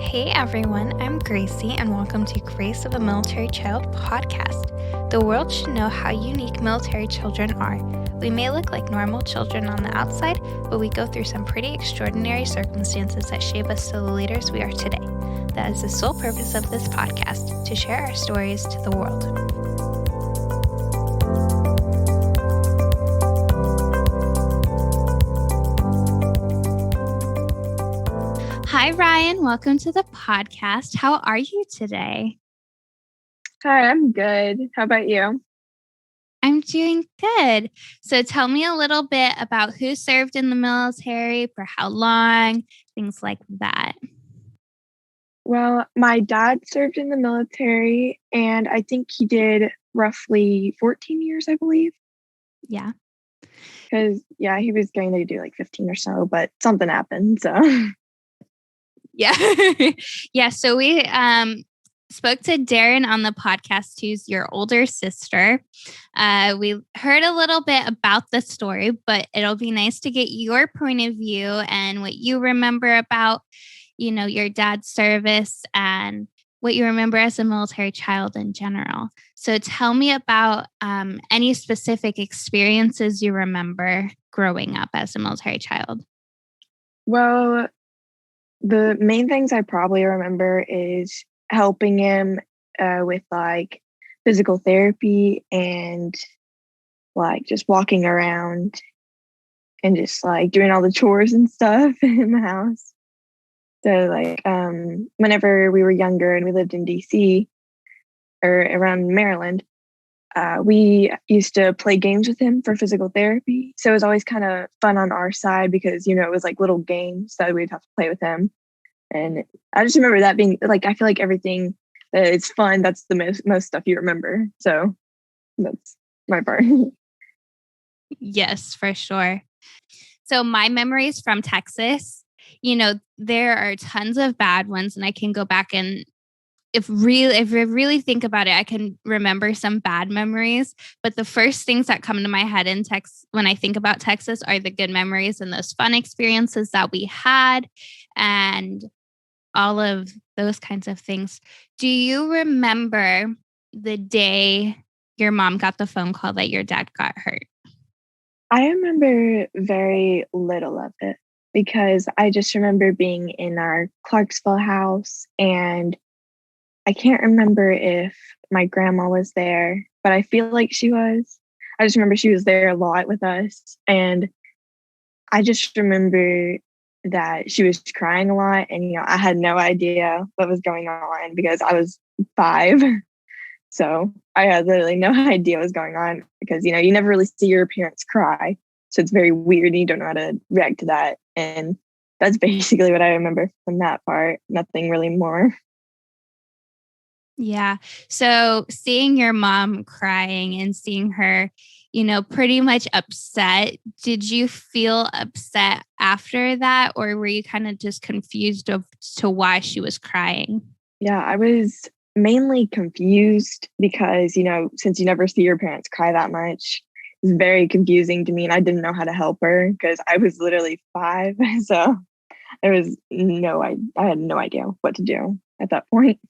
Hey everyone, I'm Gracie, and welcome to Grace of a Military Child podcast. The world should know how unique military children are. We may look like normal children on the outside, but we go through some pretty extraordinary circumstances that shape us to the leaders we are today. That is the sole purpose of this podcast, to share our stories to the world. Hi, Ryan. Welcome to the podcast. How are you today? Hi, I'm good. How about you? I'm doing good. So tell me a little bit about who served in the military, for how long, things like that. Well, my dad served in the military, and I think he did roughly 14 years, I believe. Yeah. Because, he was going to do like 15 or so, but something happened. So, Yeah. Yeah. So we spoke to Darren on the podcast, who's your older sister. We heard a little bit about the story, but it'll be nice to get your point of view and what you remember about, your dad's service and what you remember as a military child in general. So tell me about any specific experiences you remember growing up as a military child. well, the main things I probably remember is helping him with like physical therapy and like just walking around and just like doing all the chores and stuff in the house. So like whenever we were younger and we lived in DC or around Maryland, we used to play games with him for physical therapy. So it was always kind of fun on our side because, it was like little games that we'd have to play with him. And I just remember that being like, I feel like everything that is fun, that's the most stuff you remember. So that's my part. Yes, for sure. So my memories from Texas, there are tons of bad ones, and I can go back and if I really think about it, I can remember some bad memories. But the first things that come to my head in Texas when I think about Texas are the good memories and those fun experiences that we had, and all of those kinds of things. Do you remember the day your mom got the phone call that your dad got hurt? I remember very little of it because I just remember being in our Clarksville house, and I can't remember if my grandma was there, but I feel like she was. I just remember she was there a lot with us, and I just remember that she was crying a lot, and I had no idea what was going on because I was 5. So I had literally no idea what was going on because, you never really see your parents cry. So it's very weird and you don't know how to react to that. And that's basically what I remember from that part. Nothing really more. Yeah. So seeing your mom crying and seeing her, pretty much upset, did you feel upset after that, or were you kind of just confused to why she was crying? Yeah, I was mainly confused because, since you never see your parents cry that much, it's very confusing to me. And I didn't know how to help her because I was literally 5. So I had no idea what to do at that point.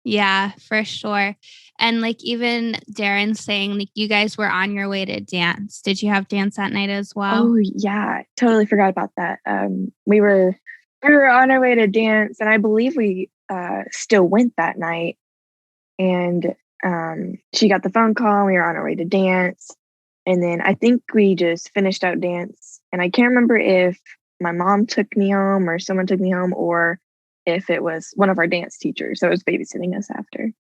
Yeah, for sure. And like even Darren saying like you guys were on your way to dance. Did you have dance that night as well? Oh yeah, totally forgot about that. We were on our way to dance, and I believe we still went that night. And she got the phone call. And we were on our way to dance, and then I think we just finished out dance. And I can't remember if my mom took me home or someone took me home, or if it was one of our dance teachers that was babysitting us after.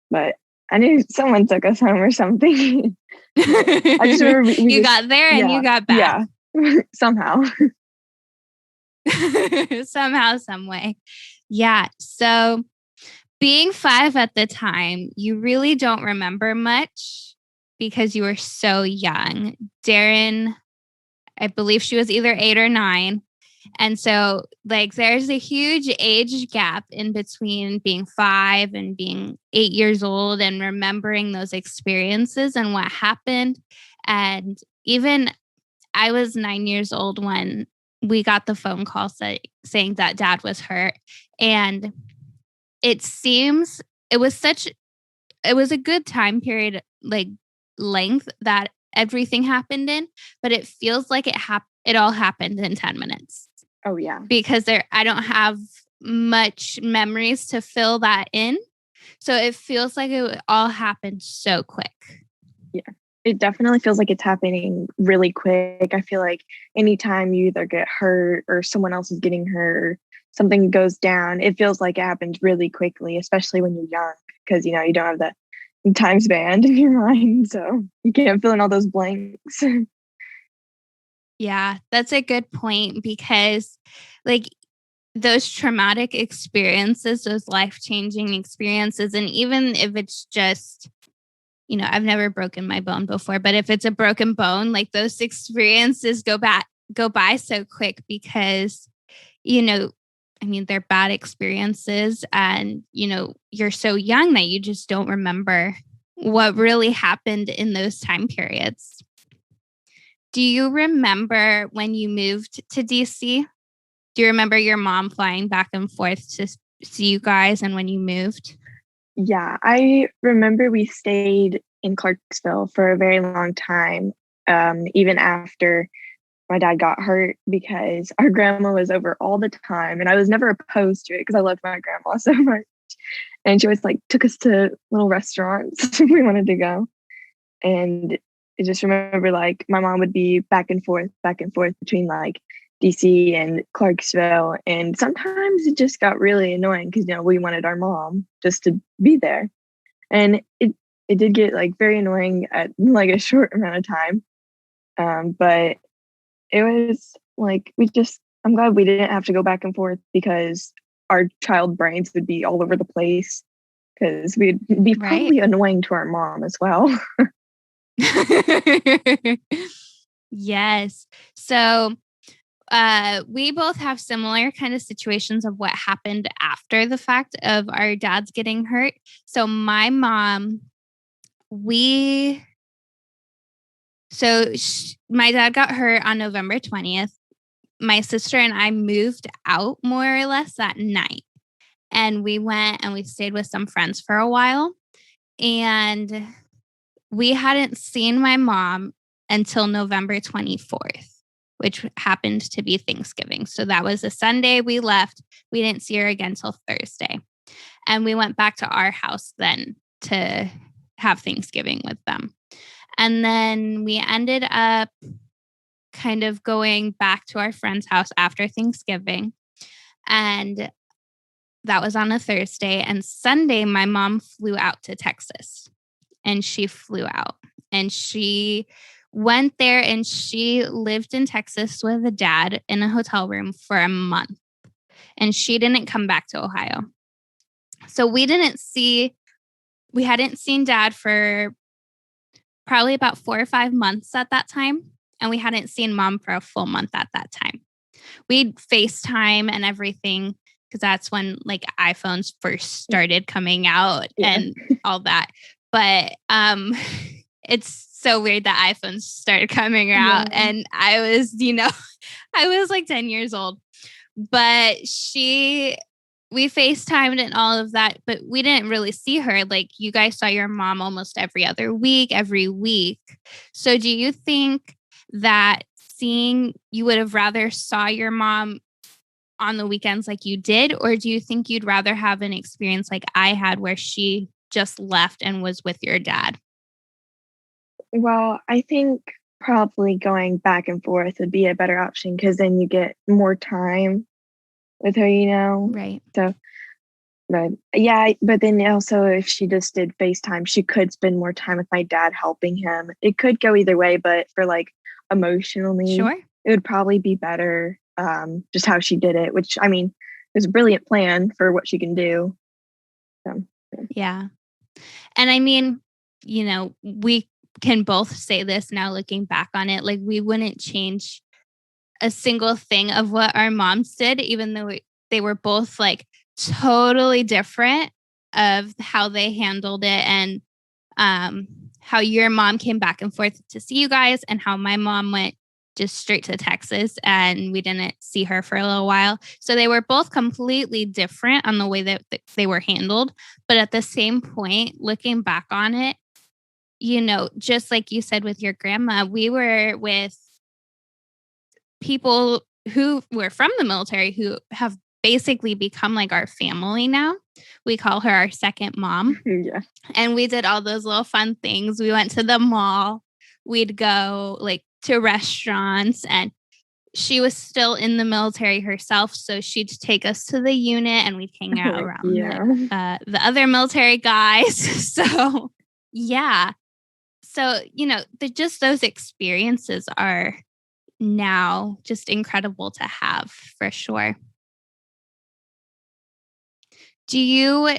But I knew someone took us home or something. I just remember you got there and you got back. Yeah, somehow. Somehow, some way. Yeah. So being 5 at the time, you really don't remember much because you were so young. Darren, I believe she was either 8 or 9. And so like there's a huge age gap in between being 5 and being 8 years old and remembering those experiences and what happened. And even I was 9 years old when we got the phone call saying that dad was hurt. And it seems it was a good time period, like length that everything happened in, but it feels like it all happened in 10 minutes. Oh yeah. Because I don't have much memories to fill that in. So it feels like it all happened so quick. Yeah. It definitely feels like it's happening really quick. I feel like anytime you either get hurt or someone else is getting hurt or something goes down, it feels like it happens really quickly, especially when you're young, because you don't have that time span in your mind. So you can't fill in all those blanks. Yeah, that's a good point because like those traumatic experiences, those life-changing experiences, and even if it's just, I've never broken my bone before, but if it's a broken bone, like those experiences go by so quick because, they're bad experiences and, you're so young that you just don't remember what really happened in those time periods. Do you remember when you moved to DC? Do you remember your mom flying back and forth to see you guys and when you moved? Yeah, I remember we stayed in Clarksville for a very long time, even after my dad got hurt, because our grandma was over all the time. And I was never opposed to it because I loved my grandma so much. And she always like took us to little restaurants we wanted to go. And I just remember like my mom would be back and forth between like DC and Clarksville. And sometimes it just got really annoying because, we wanted our mom just to be there. And it did get like very annoying at like a short amount of time. But it was like, I'm glad we didn't have to go back and forth because our child brains would be all over the place because we'd be probably annoying to our mom as well. Yes. So we both have similar kind of situations of what happened after the fact of our dads getting hurt. So my mom, my dad got hurt on November 20th. My sister and I moved out more or less that night. And we went and we stayed with some friends for a while. And we hadn't seen my mom until November 24th, which happened to be Thanksgiving. So that was a Sunday we left. We didn't see her again till Thursday. And we went back to our house then to have Thanksgiving with them. And then we ended up kind of going back to our friend's house after Thanksgiving. And that was on a Thursday. And Sunday, my mom flew out to Texas. And she flew out. And she went there and she lived in Texas with a dad in a hotel room for a month. And she didn't come back to Ohio. So we hadn't seen dad for probably about 4 or 5 months at that time. And we hadn't seen mom for a full month at that time. We'd FaceTime and everything because that's when like iPhones first started coming out and all that. But it's so weird that iPhones started coming out. And I was, I was like 10 years old. But we FaceTimed and all of that, but we didn't really see her. Like you guys saw your mom almost every week. So do you think that you would have rather saw your mom on the weekends like you did, or do you think you'd rather have an experience like I had where she just left and was with your dad? Well, I think probably going back and forth would be a better option because then you get more time with her, Right. So, but yeah, but then also if she just did FaceTime, she could spend more time with my dad helping him. It could go either way, but for like emotionally, Sure. It would probably be better just how she did it, which is a brilliant plan for what she can do. So, yeah. And we can both say this now looking back on it, like we wouldn't change a single thing of what our moms did, even though they were both like totally different of how they handled it and how your mom came back and forth to see you guys and how my mom went just straight to Texas, and we didn't see her for a little while. So they were both completely different on the way that they were handled. But at the same point, looking back on it, just like you said with your grandma, we were with people who were from the military who have basically become like our family now. We call her our second mom. Yeah. And we did all those little fun things. We went to the mall. We'd go like to restaurants, and she was still in the military herself. So she'd take us to the unit and we'd hang out around the other military guys. So yeah. So, just those experiences are now just incredible to have for sure. Do you,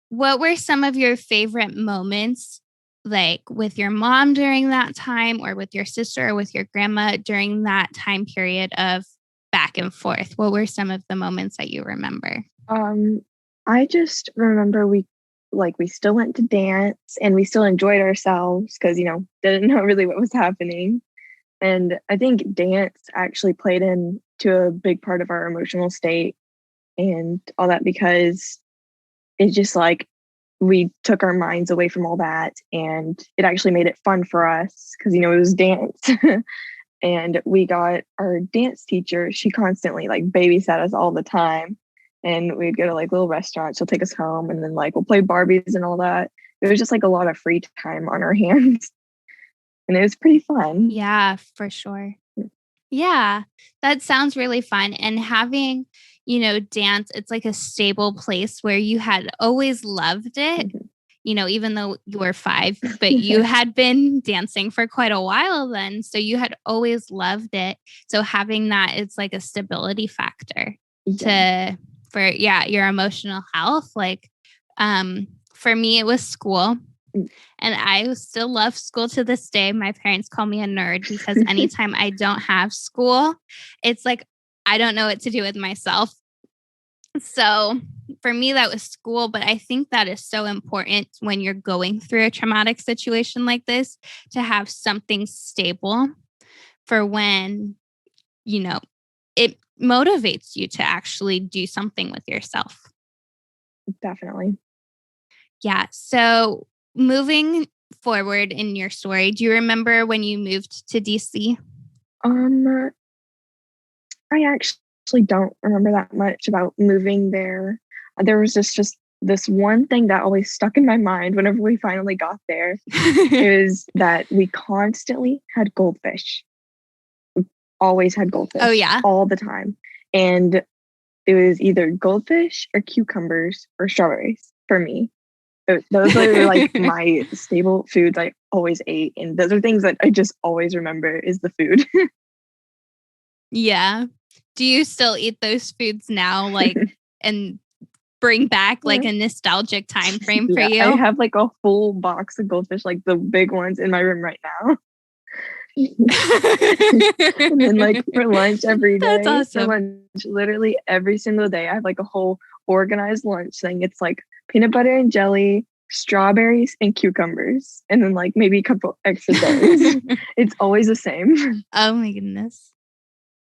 what were some of your favorite moments, like with your mom during that time, or with your sister or with your grandma during that time period of back and forth? What were some of the moments that you remember? I just remember we still went to dance and we still enjoyed ourselves because, didn't know really what was happening. And I think dance actually played into a big part of our emotional state and all that, because it's just like we took our minds away from all that, and it actually made it fun for us because, it was dance. And we got our dance teacher. She constantly like babysat us all the time. And we'd go to like little restaurants. She'll take us home, and then like we'll play Barbies and all that. It was just like a lot of free time on our hands. And it was pretty fun. Yeah, for sure. Yeah, that sounds really fun. And having, dance, it's like a stable place where you had always loved it, even though you were 5, but you had been dancing for quite a while then. So you had always loved it. So having that, it's like a stability factor for your emotional health. Like, for me, it was school. And I still love school to this day. My parents call me a nerd because anytime I don't have school, it's like I don't know what to do with myself. So for me, that was school. But I think that is so important when you're going through a traumatic situation like this, to have something stable for when, it motivates you to actually do something with yourself. Definitely. Yeah. So moving forward in your story, do you remember when you moved to DC? I actually don't remember that much about moving there. There was just this one thing that always stuck in my mind whenever we finally got there. Is that we constantly had goldfish. We always had goldfish. Oh, yeah. All the time. And it was either goldfish or cucumbers or strawberries for me. Those are like my staple foods I always ate. And those are things that I just always remember is the food. Yeah. Do you still eat those foods now, like, and bring back like a nostalgic time frame for you? I have like a full box of goldfish, like the big ones in my room right now. And then like for lunch every day. That's awesome. For lunch, literally every single day, I have like a whole organized lunch thing. It's like peanut butter and jelly, strawberries and cucumbers, and then like maybe a couple extra berries. It's always the same. Oh my goodness.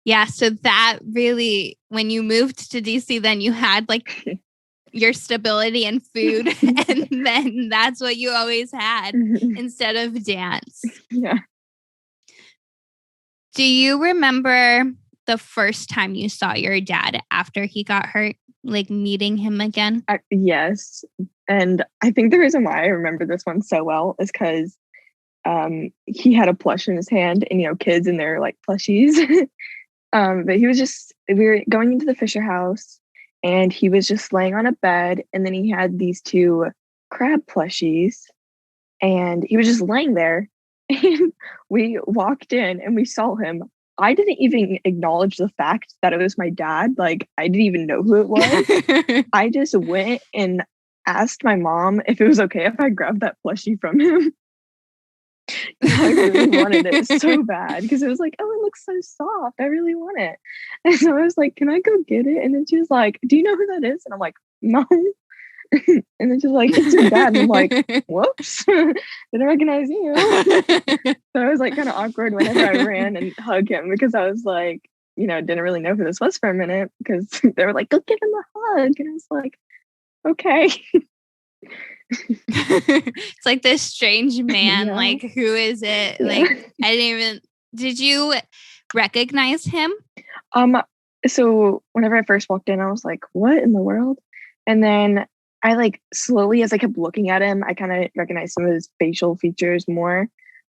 Yeah. So that really, when you moved to DC, then you had like your stability in food, and then that's what you always had instead of dance. Yeah. Do you remember the first time you saw your dad after he got hurt, like meeting him again? Yes. And I think the reason why I remember this one so well is because he had a plush in his hand, and, kids and their like plushies. But we were going into the Fisher house, and he was just laying on a bed, and then he had these 2 crab plushies, and he was just laying there. And we walked in and we saw him. I didn't even acknowledge the fact that it was my dad. Like, I didn't even know who it was. I just went and asked my mom if it was okay if I grabbed that plushie from him. I really wanted it so bad because it was like, oh, it looks so soft. I really want it. And so I was like, can I go get it? And then she was like, do you know who that is? And I'm like, no. And it's just like, it's your dad. And I'm like, whoops, didn't recognize you. So it was like kind of awkward whenever I ran and hugged him because I was like, didn't really know who this was for a minute because they were like, go give him a hug. And I was like, okay. It's like this strange man. Yeah. Like, who is it? Yeah. Like, did you recognize him? So whenever I first walked in, I was like, what in the world? And then I like slowly, as I kept looking at him, I kind of recognized some of his facial features more.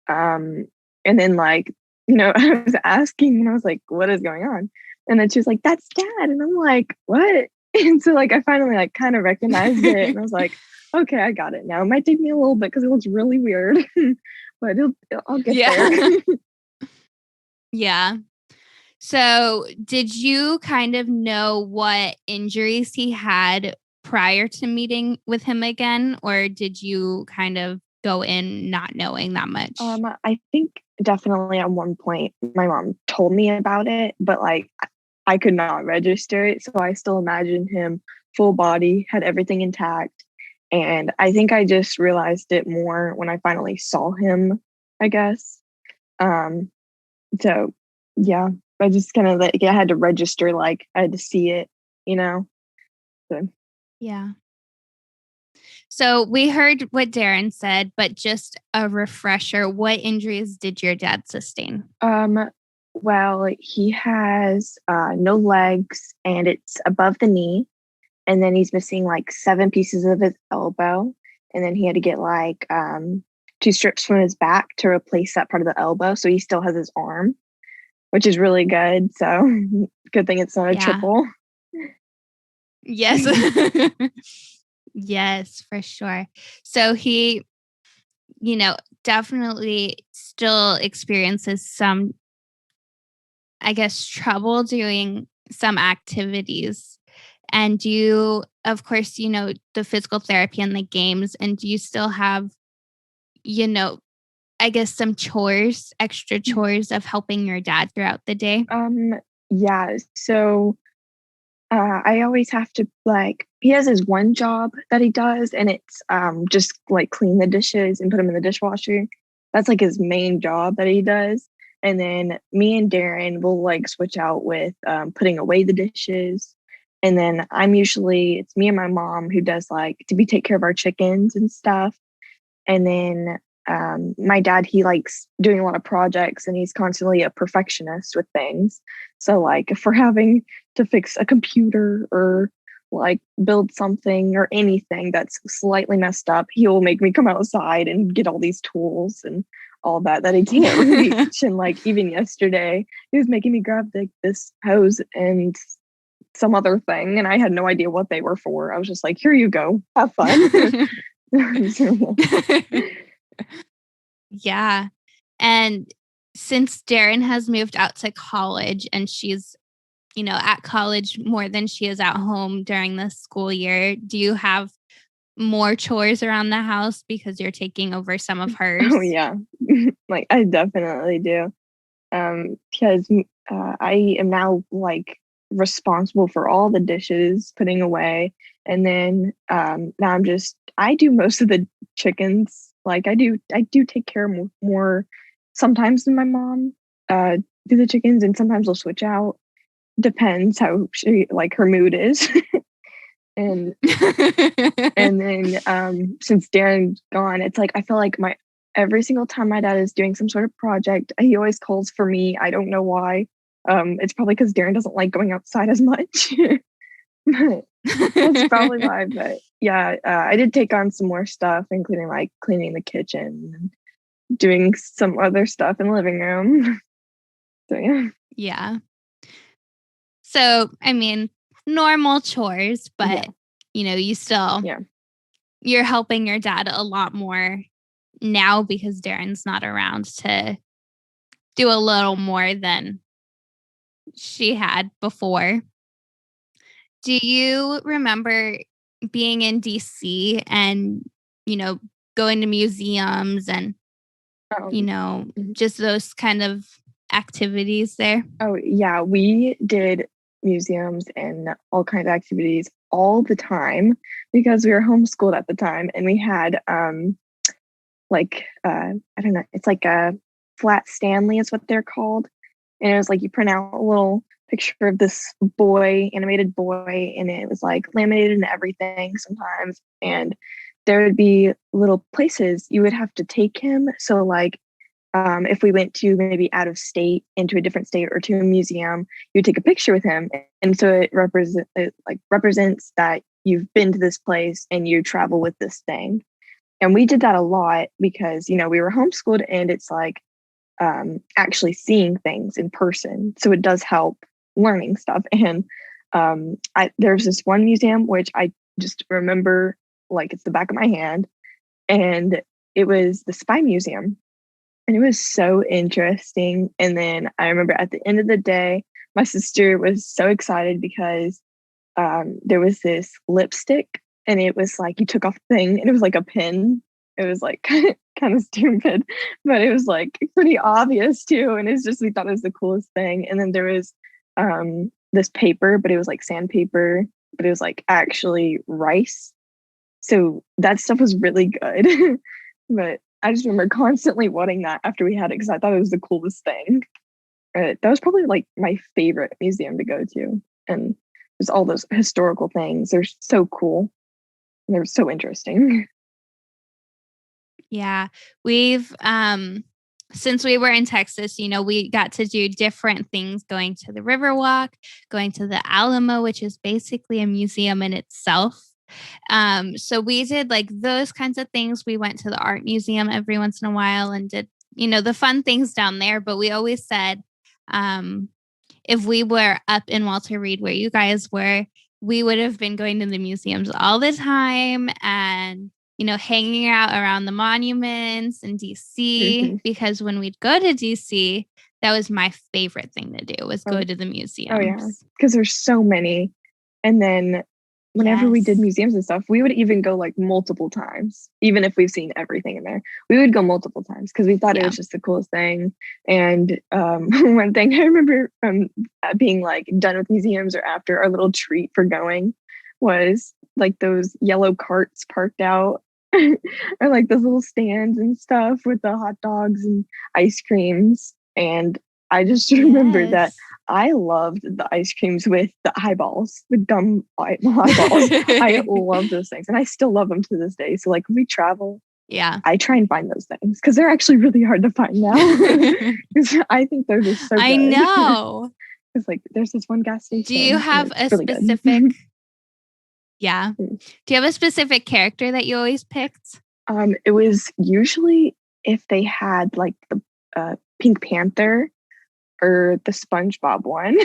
And then like, I was asking and I was like, what is going on? And then she was like, that's dad. And I'm like, what? And so like I finally like kind of recognized it and I was like, okay, I got it now. It might take me a little bit because it looks really weird, but I'll get there. Yeah. So, did you kind of know what injuries he had prior to meeting with him again, or did you kind of go in not knowing that much? I think definitely at one point my mom told me about it, but like I could not register it. So I still imagine him full body, had everything intact. And I think I just realized it more when I finally saw him, I guess. Um, so yeah, I just kind of like I had to register, like I had to see it, you know. So Yeah. So we heard what Darren said, but just a refresher, what injuries did your dad sustain? well, he has no legs and it's above the knee, and then he's missing like 7 pieces of his elbow, and then he had to get like 2 strips from his back to replace that part of the elbow, so he still has his arm, which is really good. So good thing it's not a triple. Yes. Yes, for sure. So he, definitely still experiences some, I guess, trouble doing some activities. And you, of course, the physical therapy and the games. And do you still have, I guess some chores, extra chores of helping your dad throughout the day? Yeah. So I always have to like he has his one job that he does, and it's just like clean the dishes and put them in the dishwasher. That's like his main job that he does. And then me and Darren will like switch out with putting away the dishes. And then it's me and my mom who does like we take care of our chickens and stuff. And then my dad, he likes doing a lot of projects and he's constantly a perfectionist with things. So, like, if we're having to fix a computer or like build something or anything that's slightly messed up, he will make me come outside and get all these tools and all that he can't reach. And like, even yesterday, he was making me grab this hose and some other thing. And I had no idea what they were for. I was just like, here you go, have fun. Yeah. And since Darren has moved out to college and she's, at college more than she is at home during the school year, do you have more chores around the house because you're taking over some of hers? Oh, yeah. Like, I definitely do. Because I am now like responsible for all the dishes, putting away. And then now I do most of the chickens. Like I do take care more sometimes than my mom do the chickens, and sometimes we'll switch out. Depends how she like her mood is. and and then since Darren's gone, it's like I feel like my every single time my dad is doing some sort of project, he always calls for me. I don't know why. It's probably because Darren doesn't like going outside as much. That's probably why. But yeah, I did take on some more stuff, including like cleaning the kitchen and doing some other stuff in the living room. So yeah. Yeah. So, I mean, normal chores, but you still, you're helping your dad a lot more now because Darren's not around to do a little more than she had before. Do you remember being in DC and, going to museums and, just those kind of activities there? Oh, yeah, we did museums and all kinds of activities all the time because we were homeschooled at the time, and we had I don't know, it's like a flat Stanley is what they're called. And it was like you print out a little picture of this boy, animated boy, and it was like laminated and everything sometimes. And there would be little places you would have to take him. So like if we went to maybe out of state into a different state or to a museum, you take a picture with him, and so it represents that you've been to this place and you travel with this thing. And we did that a lot because we were homeschooled, and it's like actually seeing things in person, so it does help learning stuff. And there's this one museum which I just remember like it's the back of my hand, and it was the Spy Museum. And it was so interesting. And then I remember at the end of the day, my sister was so excited because there was this lipstick, and it was like you took off the thing and it was like a pin. It was like kind of stupid, but it was like pretty obvious too. And it's just, we thought it was the coolest thing. And then there was this paper, but it was like sandpaper, but it was like actually rice. So that stuff was really good. But I just remember constantly wanting that after we had it because I thought it was the coolest thing. That was probably like my favorite museum to go to. And just all those historical things. They're so cool. And they're so interesting. Yeah. We've since we were in Texas, we got to do different things, going to the Riverwalk, going to the Alamo, which is basically a museum in itself. So we did like those kinds of things. We went to the art museum every once in a while and did, the fun things down there. But we always said, if we were up in Walter Reed where you guys were, we would have been going to the museums all the time and, hanging out around the monuments in DC, because when we'd go to DC, that was my favorite thing to do, was go to the museums. Oh yeah, because there's so many. And then whenever we did museums and stuff, we would even go like multiple times, even if we've seen everything in there. We would go multiple times because we thought it was just the coolest thing. And one thing I remember from being like done with museums or after, our little treat for going was like those yellow carts parked out or like those little stands and stuff with the hot dogs and ice creams. And I just remember that I loved the ice creams with the eyeballs, the gum eyeballs. I love those things, and I still love them to this day. So like when we travel, I try and find those things because they're actually really hard to find now. I think they're just so good. I know. It's like there's this one gas station. Do you have a really specific? Yeah. Do you have a specific character that you always picked? It was usually if they had like the Pink Panther or the SpongeBob one.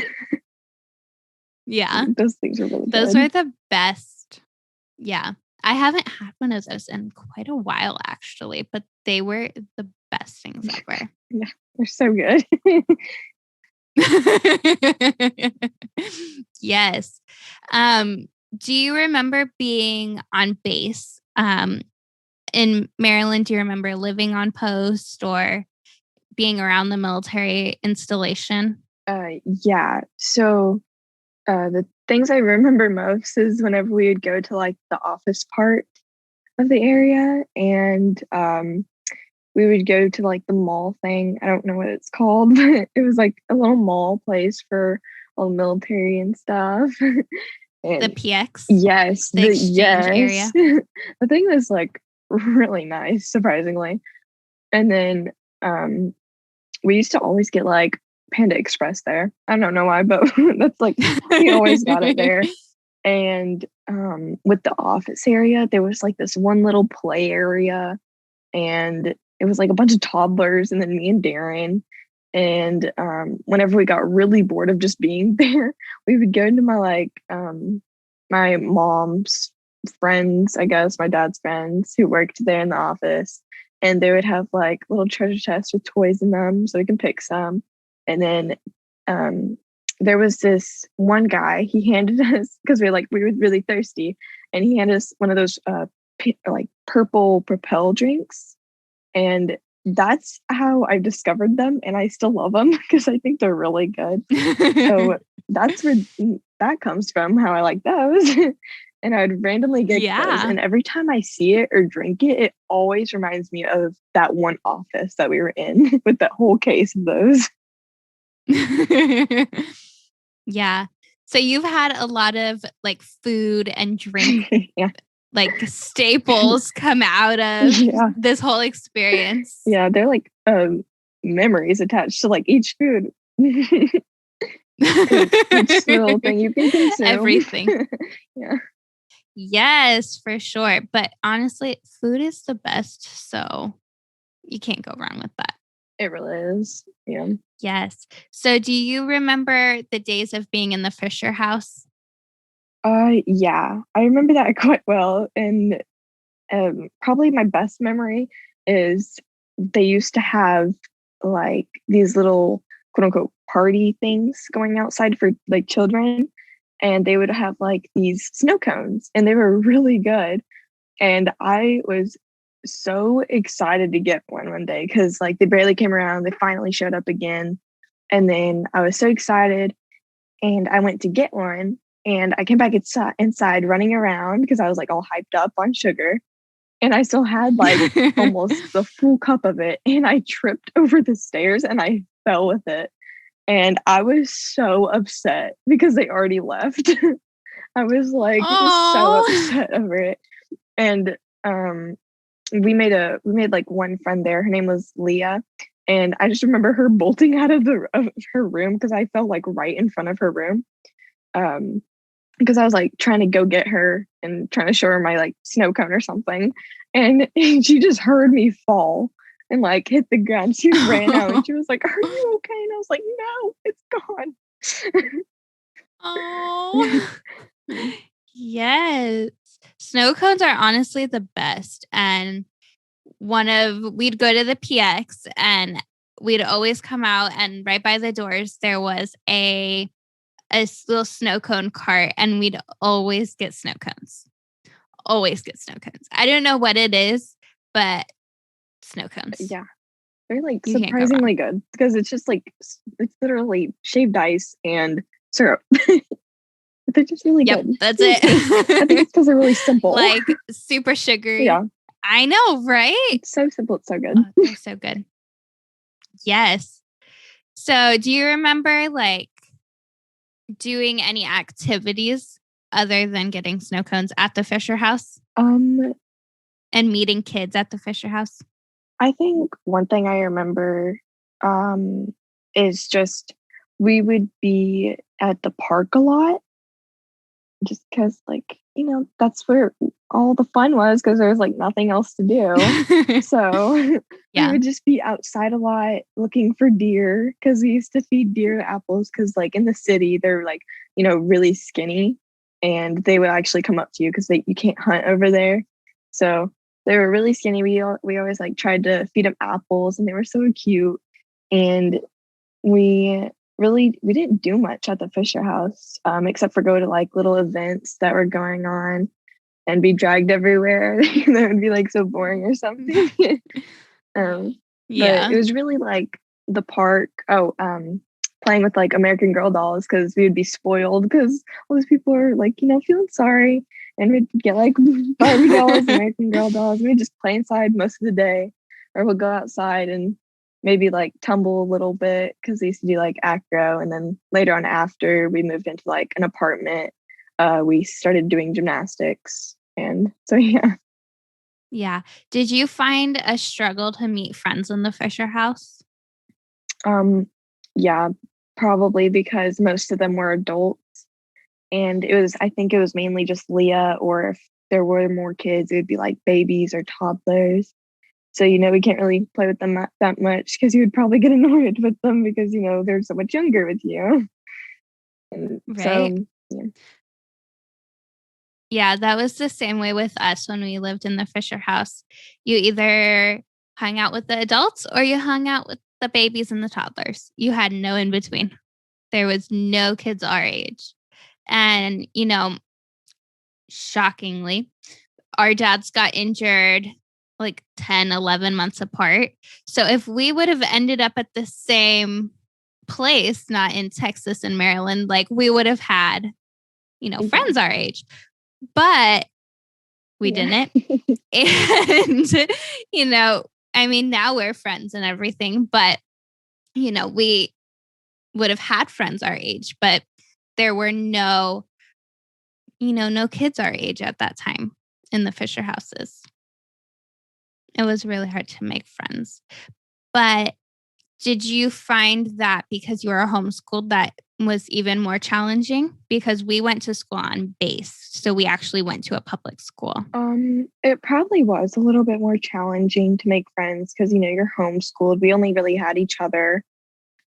Yeah. Those things are really Those good. are the best. Yeah. I haven't had one of those in quite a while, actually, but they were the best things ever. Yeah, they're so good. Yes. Do you remember being on base in Maryland? Do you remember living on post or being around the military installation? Yeah. So the things I remember most is whenever we would go to like the office part of the area, and we would go to like the mall thing. I don't know what it's called, but it was like a little mall place for all the military and stuff. And the PX? Yes. The exchange area. The thing was like really nice, surprisingly. And then we used to always get like Panda Express there. I don't know why, but that's like we always got it there. And with the office area, there was like this one little play area, and it was like a bunch of toddlers and then me and Darren. And whenever we got really bored of just being there, we would go into my mom's friends, I guess, my dad's friends who worked there in the office. And they would have like little treasure chests with toys in them so we can pick some. And then there was this one guy, he handed us, because we were really thirsty, and he handed us one of those like purple Propel drinks. And that's how I discovered them, and I still love them because I think they're really good. So that's where that comes from, how I like those. And I'd randomly get those. Yeah. And every time I see it or drink it, it always reminds me of that one office that we were in with that whole case of those. Yeah. So you've had a lot of like food and drink Yeah. like staples come out of Yeah. this whole experience. Yeah, they're like memories attached to like each food. Each little thing you can consume. Everything. Yeah. Yes, for sure. But honestly, food is the best. So you can't go wrong with that. It really is. Yeah. Yes. So do you remember the days of being in the Fisher house? Yeah, I remember that quite well. And probably my best memory is they used to have like these little quote unquote party things going outside for like children. And they would have like these snow cones and they were really good. And I was so excited to get one day because like they barely came around. They finally showed up again. And then I was so excited and I went to get one and I came back inside running around because I was like all hyped up on sugar. And I still had like almost the full cup of it. And I tripped over the stairs and I fell with it. And I was so upset because they already left. I was like so upset over it. And we made like one friend there. Her name was Leah. And I just remember her bolting out of her room because I fell like right in front of her room. Because I was like trying to go get her and trying to show her my like snow cone or something. And she just heard me fall and like hit the ground. She ran out and she was like, "Are you okay?" And I was like, "No, it's gone." Oh, yes. Snow cones are honestly the best. And we'd go to the PX and we'd always come out and right by the doors, there was a little snow cone cart and we'd always get snow cones. Always get snow cones. I don't know what it is, but snow cones. Yeah. They're like You can't go surprisingly wrong. good because it's just like, it's literally shaved ice and syrup. They're just really Yep, good. that's it. I think it's because they're really simple. Like super sugary. Yeah. I know, right? It's so simple. It's so good. Oh, they're so good. Yes. So do you remember like doing any activities other than getting snow cones at the Fisher house Um, and meeting kids at the Fisher house? I think one thing I remember is just we would be at the park a lot just because, like, you know, that's where all the fun was because there was like nothing else to do. So we Yeah. would just be outside a lot looking for deer because we used to feed deer apples because, like, in the city, they're like, you know, really skinny and they would actually come up to you because you can't hunt over there. So they were really skinny. We always like tried to feed them apples and they were so cute. And we didn't do much at the Fisher house, except for go to like little events that were going on and be dragged everywhere. That would be like so boring or something. Yeah. But it was really like the park. Playing with like American Girl dolls because we would be spoiled because all these people are like, you know, feeling sorry. And we'd get like Barbie dolls, American Girl dolls. We'd just play inside most of the day, or we'll go outside and maybe like tumble a little bit because we used to do like acro. And then later on, after we moved into like an apartment, we started doing gymnastics. And so, yeah. Yeah. Did you find a struggle to meet friends in the Fisher house? Yeah, probably because most of them were adults. And I think it was mainly just Leah, or if there were more kids, it would be like babies or toddlers. So, you know, we can't really play with them that much because you would probably get annoyed with them because, you know, they're so much younger with you. And Right. so, yeah. Yeah, that was the same way with us when we lived in the Fisher house. You either hung out with the adults or you hung out with the babies and the toddlers. You had no in between. There was no kids our age. And, you know, shockingly, our dads got injured like 10, 11 months apart. So if we would have ended up at the same place, not in Texas and Maryland, like we would have had, friends our age, but we didn't. And, I mean, now we're friends and everything, but, we would have had friends our age, but there were no kids our age at that time in the Fisher houses. It was really hard to make friends. But did you find that because you were homeschooled that was even more challenging? Because we went to school on base, so we actually went to a public school. It probably was a little bit more challenging to make friends because you're homeschooled. We only really had each other,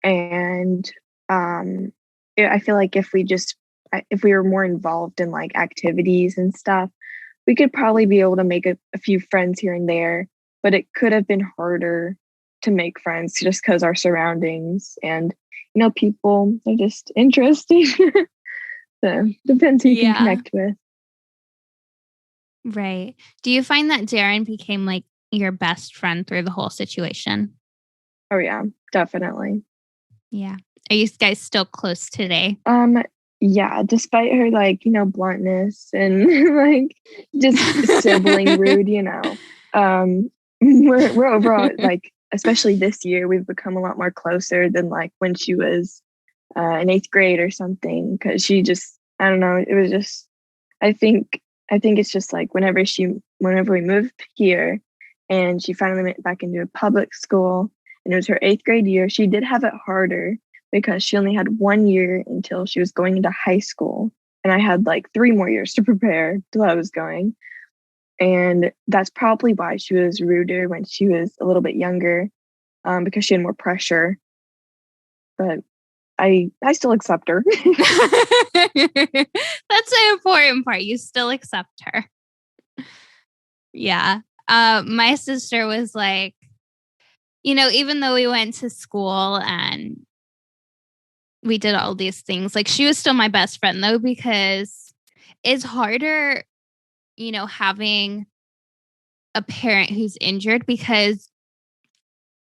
and I feel like if we were more involved in like activities and stuff, we could probably be able to make a few friends here and there, but it could have been harder to make friends just because our surroundings and people are just interesting. So depends who you can connect with. Right. Do you find that Darren became like your best friend through the whole situation? Oh yeah, definitely. Yeah. Are you guys still close today? Yeah, despite her like, bluntness and like just sibling rude, we're overall like, especially this year, we've become a lot more closer than like when she was in 8th grade or something. Because she just, I don't know, it was just, I think it's just like whenever we moved here, and she finally went back into a public school, and it was her 8th grade year. She did have it harder because she only had 1 year until she was going into high school. And I had like 3 more years to prepare till I was going. And that's probably why she was ruder when she was a little bit younger, because she had more pressure. But I still accept her. That's the important part. You still accept her. Yeah. My sister was like, even though we went to school and we did all these things, like she was still my best friend though, because it's harder, having a parent who's injured, because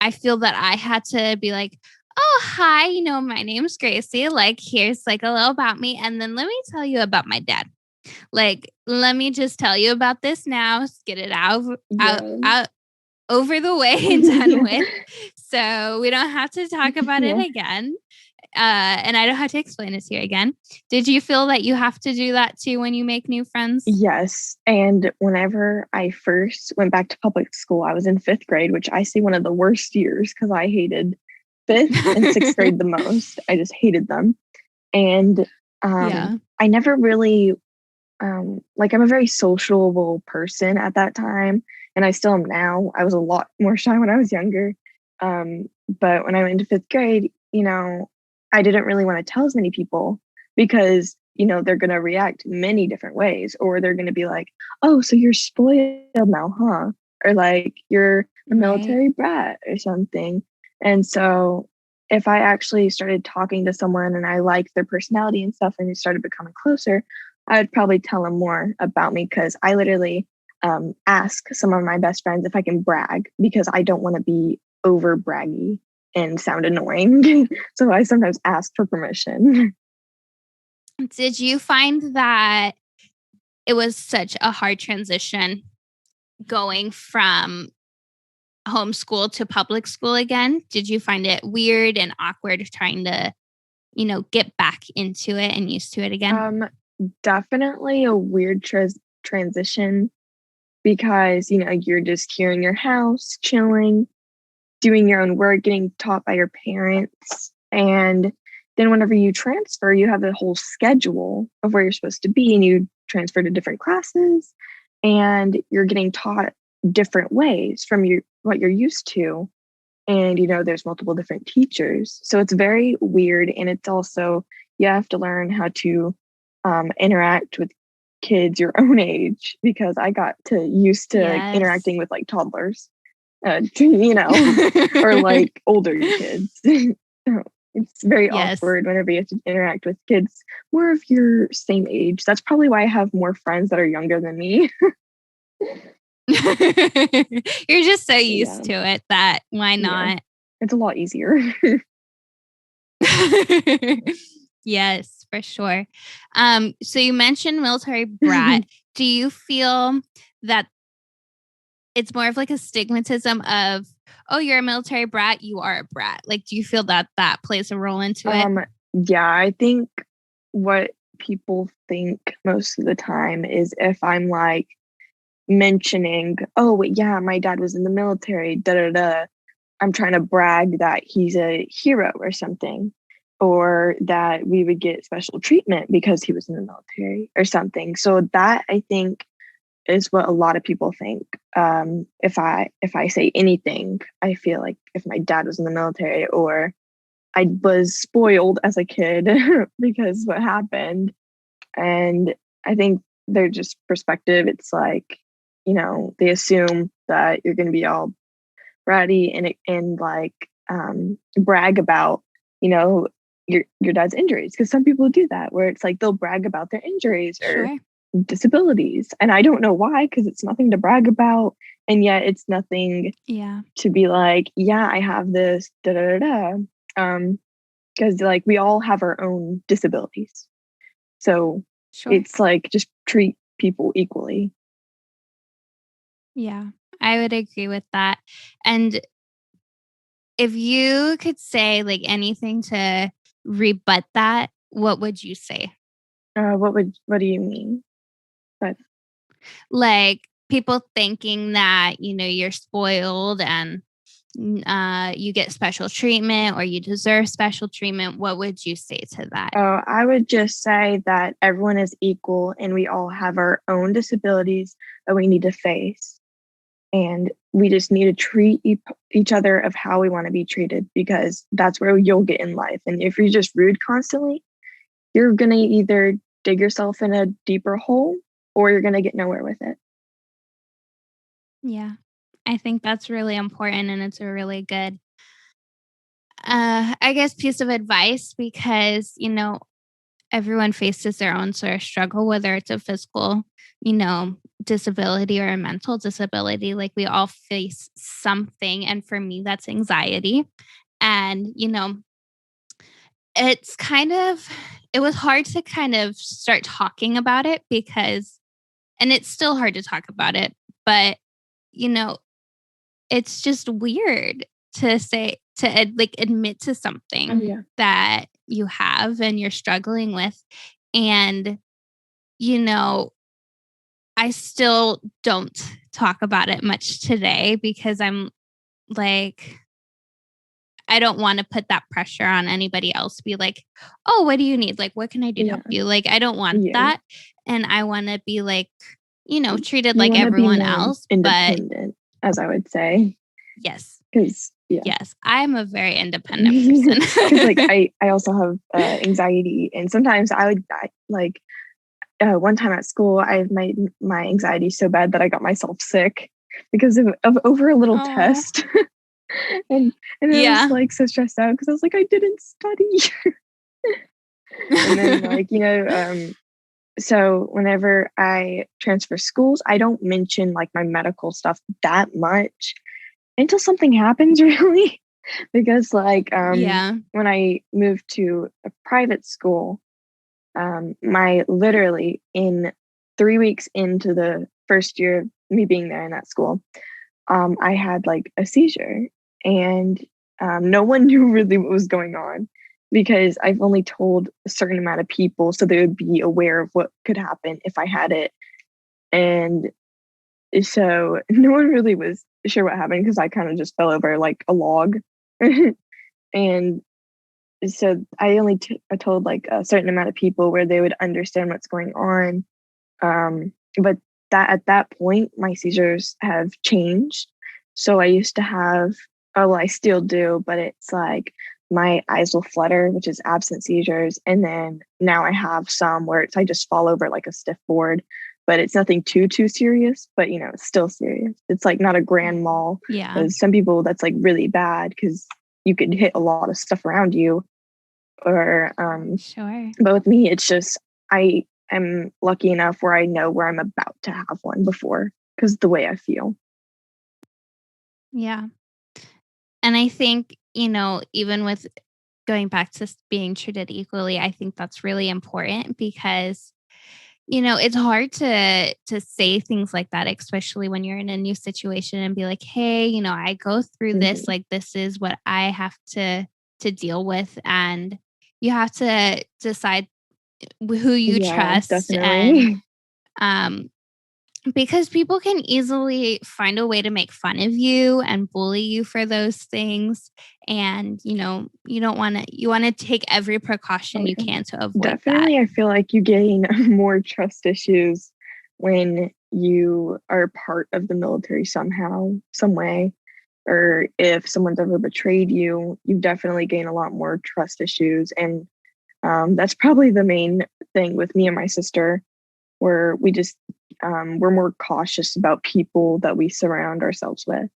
I feel that I had to be like, oh, hi, my name's Gracie. Like, here's like a little about me. And then let me tell you about my dad. Like, let me just tell you about this now. Get it out over the way and done with. So we don't have to talk about it again. And I don't have to explain it to you again. Did you feel that you have to do that too when you make new friends? Yes. And whenever I first went back to public school, I was in 5th grade, which I say one of the worst years because I hated 5th and 6th grade the most. I just hated them. And I never really, like, I'm a very sociable person at that time. And I still am now. I was a lot more shy when I was younger. But when I went into 5th grade, I didn't really want to tell as many people because, they're going to react many different ways, or they're going to be like, oh, so you're spoiled now, huh? Or like you're a military brat or something. And so if I actually started talking to someone and I liked their personality and stuff and we started becoming closer, I would probably tell them more about me because I literally ask some of my best friends if I can brag because I don't want to be over braggy and sound annoying. So I sometimes ask for permission. Did you find that it was such a hard transition going from homeschool to public school again? Did you find it weird and awkward trying to, get back into it and used to it again? Definitely a weird transition because, you're just here in your house, chilling, doing your own work, getting taught by your parents. And then whenever you transfer, you have a whole schedule of where you're supposed to be, and you transfer to different classes and you're getting taught different ways from what you're used to. And, there's multiple different teachers. So it's very weird. And it's also, you have to learn how to interact with kids your own age because I got used to interacting with like toddlers. Or like older kids. It's very awkward whenever you have to interact with kids more of your same age. That's probably why I have more friends that are younger than me. You're just so used to it that why not? It's a lot easier. Yes, for sure. So you mentioned military brat. Do you feel that it's more of like a stigmatism of, oh, you're a military brat, you are a brat? Like, do you feel that that plays a role into it? Yeah, I think what people think most of the time is if I'm like mentioning, oh, yeah, my dad was in the military, da da da, I'm trying to brag that he's a hero or something, or that we would get special treatment because he was in the military or something. So that I think is what a lot of people think. If I say anything, I feel like if my dad was in the military or I was spoiled as a kid because what happened. And I think they're just perspective. It's like, they assume that you're going to be all bratty and like brag about, your dad's injuries. Because some people do that where it's like they'll brag about their injuries or Sure. disabilities. And I don't know why, because it's nothing to brag about. And yet it's nothing Yeah. to be like, yeah, I have this, da da da da. Because like we all have our own disabilities. So Sure. it's like just treat people equally. Yeah. I would agree with that. And if you could say like anything to rebut that, what would you say? What do you mean? But Like people thinking that, you're spoiled and you get special treatment or you deserve special treatment. What would you say to that? I would just say that everyone is equal and we all have our own disabilities that we need to face. And we just need to treat each other of how we want to be treated because that's where you'll get in life. And if you're just rude constantly, you're going to either dig yourself in a deeper hole or you're going to get nowhere with it. Yeah. I think that's really important and it's a really good I guess piece of advice because, everyone faces their own sort of struggle, whether it's a physical, disability or a mental disability. Like we all face something. And for me, that's anxiety. And, it's kind of, it was hard to kind of start talking about it because, and it's still hard to talk about it, but, you know, it's just weird to say, to like admit to Oh, something yeah. that you have and you're struggling with. And, you know, I still don't talk about it much today because I'm like, I don't want to put that pressure on anybody else to be like, oh, what do you need? Like, what can I do to Yeah. help you? Like, I don't want Yeah. that. And I want to be like, treated You like want to be everyone more else. But independent, as I would say. yes, Because, yeah. yes, I'm a very independent person. Because like I also have anxiety and sometimes I would like one time at school I made my anxiety so bad that I got myself sick because of over a little Oh, test. and I was yeah. like so stressed out because I was like I didn't study. And then like so whenever I transfer schools I don't mention like my medical stuff that much until something happens really. Because like Yeah. when I moved to a private school, my literally in 3 weeks into the first year of me being there in that school, I had like a seizure, and no one knew really what was going on because I've only told a certain amount of people so they would be aware of what could happen if I had it, and so no one really was sure what happened because I kind of just fell over like a log. And so I told like a certain amount of people where they would understand what's going on. But that at that point, my seizures have changed. So I used to have, oh, well, I still do, but it's like my eyes will flutter, which is absent seizures. And then now I have some where I just fall over like a stiff board, but it's nothing too serious, but it's still serious. It's like not a grand mal Yeah. because some people that's like really bad because you could hit a lot of stuff around you or Sure. but with me it's just I am lucky enough where I know where I'm about to have one before because the way I feel. Yeah. And I think, even with going back to being treated equally, I think that's really important because, it's hard to say things like that, especially when you're in a new situation and be like, hey, I go through this, Mhm. like this is what I have to deal with. And you have to decide who you Yeah, trust and definitely. um because people can easily find a way to make fun of you and bully you for those things. And, you want to take every Oh, precaution you yeah. can to avoid that. Definitely, I feel like you gain more trust issues when you are part of the military somehow, some way, or if someone's ever betrayed you, you definitely gain a lot more trust issues. And that's probably the main thing with me and my sister, where we're more cautious about people that we surround ourselves with,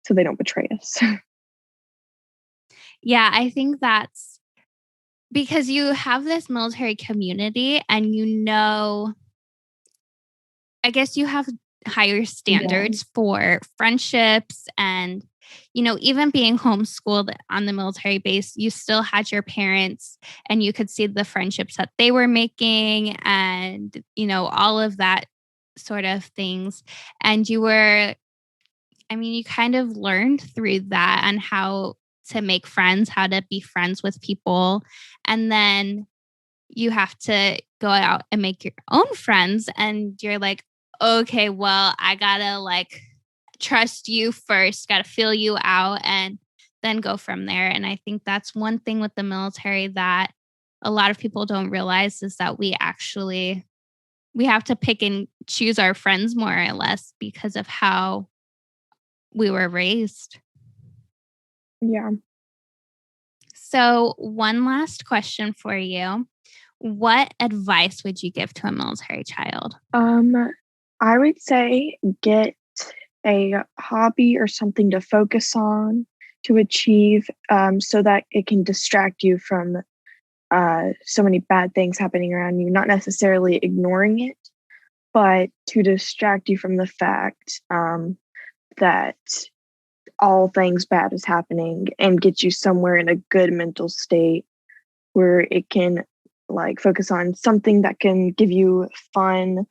so they don't betray us. Yeah, I think that's because you have this military community and I guess you have higher Yeah, standards for friendships and even being homeschooled on the military base, you still had your parents and you could see the friendships that they were making and all of that sort of things. And you kind of learned through that and how to make friends, how to be friends with people. And then you have to go out and make your own friends and you're like, okay, well, I gotta like trust you first, gotta feel you out and then go from there. And I think that's one thing with the military that a lot of people don't realize is that we have to pick and choose our friends more or less because of how we were raised. yeah. So one last question for you. What advice would you give to a military child? Um, I would say get a hobby or something to focus on to achieve, so that it can distract you from so many bad things happening around you. Not necessarily ignoring it, but to distract you from the fact that all things bad is happening and get you somewhere in a good mental state where it can like focus on something that can give you fun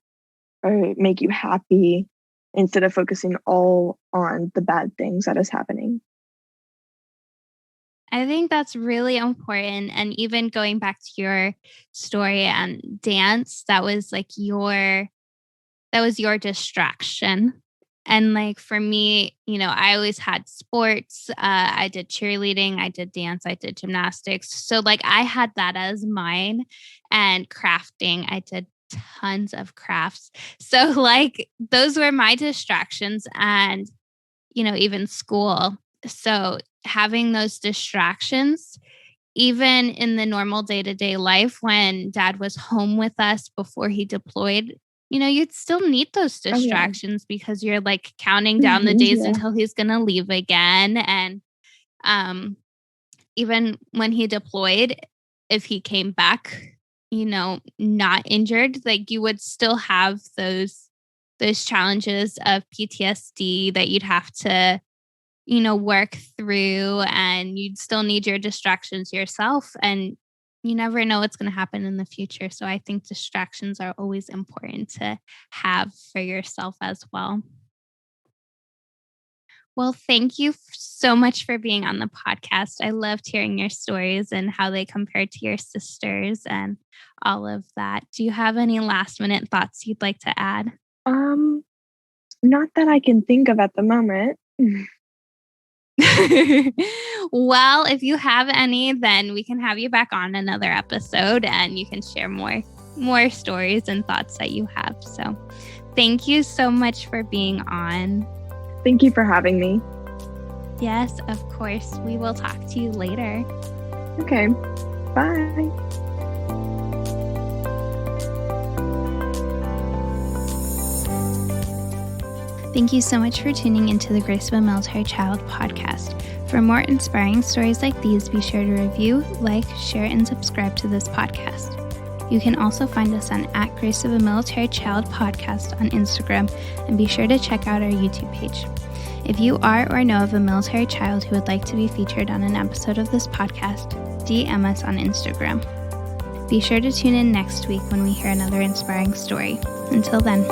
or make you happy instead of focusing all on the bad things that is happening. I think that's really important. And even going back to your story and dance, that was your distraction. And like for me, I always had sports. I did cheerleading, I did dance, I did gymnastics. So like I had that as mine and crafting. I did tons of crafts. So like those were my distractions and even school. So having those distractions, even in the normal day to day life when dad was home with us before he deployed, you'd still need those Oh yeah. distractions because you're like counting down the days Yeah. until he's going to leave again. And um, even when he deployed, if he came back, not injured, like you would still have those challenges of PTSD that you'd have to work through and you'd still need your distractions yourself. And you never know what's going to happen in the future. So I think distractions are always important to have for yourself as well. Well, thank you so much for being on the podcast. I loved hearing your stories and how they compared to your sisters and all of that. Do you have any last minute thoughts you'd like to add? Um, Not that I can think of at the moment. Well, if you have any, then we can have you back on another episode and you can share more stories and thoughts that you have. So, thank you so much for being on. Thank you for having me. Yes, of course. We will talk to you later. Okay. Bye. Thank you so much for tuning into the Grace of a Military Child podcast. For more inspiring stories like these, be sure to review, like, share, and subscribe to this podcast. You can also find us on @Grace of a Military Child podcast on Instagram, and be sure to check out our YouTube page. If you are or know of a military child who would like to be featured on an episode of this podcast, DM us on Instagram. Be sure to tune in next week when we hear another inspiring story. Until then.